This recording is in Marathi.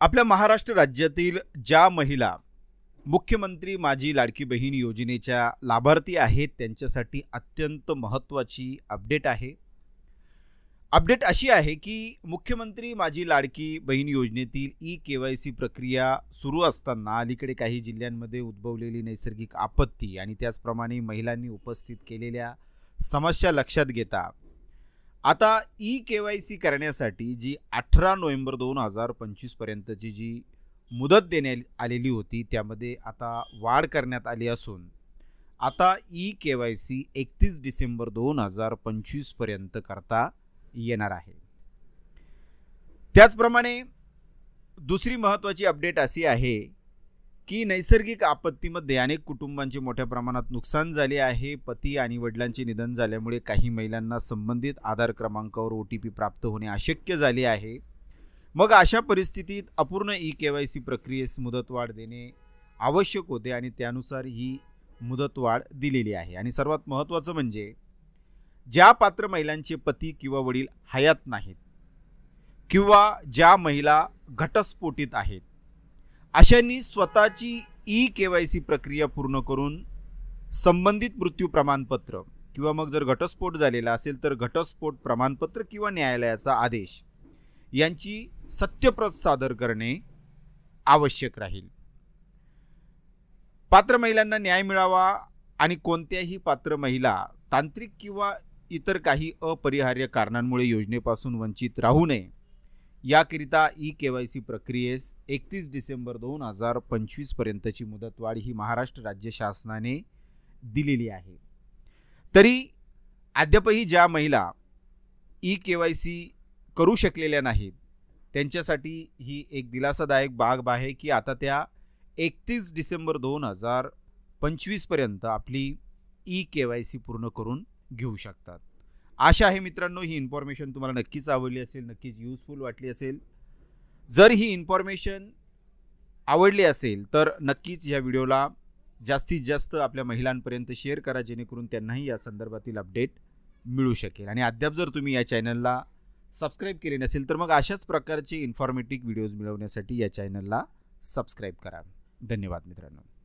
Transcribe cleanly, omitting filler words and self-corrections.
आपल्या महाराष्ट्र राज्यातील ज्या महिला मुख्यमंत्री माझी लाडकी बहीण योजनेच्या लाभार्थी आहेत त्यांच्यासाठी अत्यंत महत्त्वाची अपडेट आहे। अपडेट अशी आहे की मुख्यमंत्री माझी लाडकी बहीण योजनेतील ई-केवायसी प्रक्रिया सुरू असताना अलीकडे काही जिल्ह्यांमध्ये उद्भवलेली नैसर्गिक आपत्ती आणि त्याचप्रमाणे महिलांनी उपस्थित केलेल्या समस्या लक्षात घेता आता ई-केवायसी करण्यासाठी जी 18 नोव्हेंबर 2025 पर्यंतची जी मुदत देण्यात आलेली होती त्यामध्ये आता वाढ करण्यात आली असून आता ई-केवायसी 31 डिसेंबर 2025 पर्यंत करता येणार आहे। त्याचप्रमाणे दुसरी महत्त्वाची अपडेट अशी आहे की नैसर्गिक आपत्तीमध्ये अनेक कुटुंबांचे मोठ्या प्रमाणात नुकसान झाले आहे। पती आणि वडिलांचे निधन झाल्यामुळे काही महिलांना संबंधित आधार क्रमांकावर OTP प्राप्त होणे अशक्य झाले आहे। मग अशा परिस्थितीत अपूर्ण ई-केवायसी प्रक्रियेस मुदतवाढ देणे आवश्यक होते आणि त्यानुसार ही मुदतवाढ दिलेली आहे। आणि सर्वात महत्त्वाचं म्हणजे ज्या पात्र महिलांचे पती किंवा वडील हयात नाहीत किंवा ज्या महिला घटस्फोटित आहेत अशांनी स्वतःची ई-केवायसी प्रक्रिया पूर्ण करून संबंधित मृत्यू प्रमाणपत्र किंवा मग जर घटस्फोट झालेला असेल तर घटस्फोट प्रमाणपत्र किंवा न्यायालयाचा आदेश यांची सत्यप्रत सादर करणे आवश्यक राहील। पात्र महिलांना न्याय मिळावा आणि कोणत्याही पात्र महिला तांत्रिक किंवा इतर काही अपरिहार्य कारणांमुळे योजनेपासून वंचित राहू नये याकरिता ई-केवायसी प्रक्रियेस 31 डिसेंबर 2025 पर्यंतची मुदतवाढ ही महाराष्ट्र राज्य शासनाने दिलेली आहे। तरी अद्यापही ज्या महिला ई-केवायसी करू शकलेल्या नाहीत त्यांच्यासाठी ही एक दिलासादायक बाब आहे की आता त्या 31 डिसेंबर 2025 पर्यंत आपली ई-केवायसी पूर्ण करून घेऊ शकतात। आशा आहे मित्रांनो ही इन्फॉर्मेशन तुम्हाला नक्कीच आवडली असेल, नक्कीच युजफुल वाटली असेल। जर ही इन्फॉर्मेशन आवडली असेल तर नक्कीच या व्हिडिओला जास्तीत जास्त आपल्या महिलांपर्यंत शेअर करा जेणेकरून त्यांनाही या संदर्भातील अपडेट मिळू शकेल। आणि अद्याप जर तुम्ही या चॅनलला सबस्क्राइब केले नसेल तर मग अशाच प्रकारचे इन्फॉर्मेटिव्ह व्हिडिओज मिळवण्यासाठी या चॅनलला सबस्क्राइब करा। धन्यवाद मित्रांनो।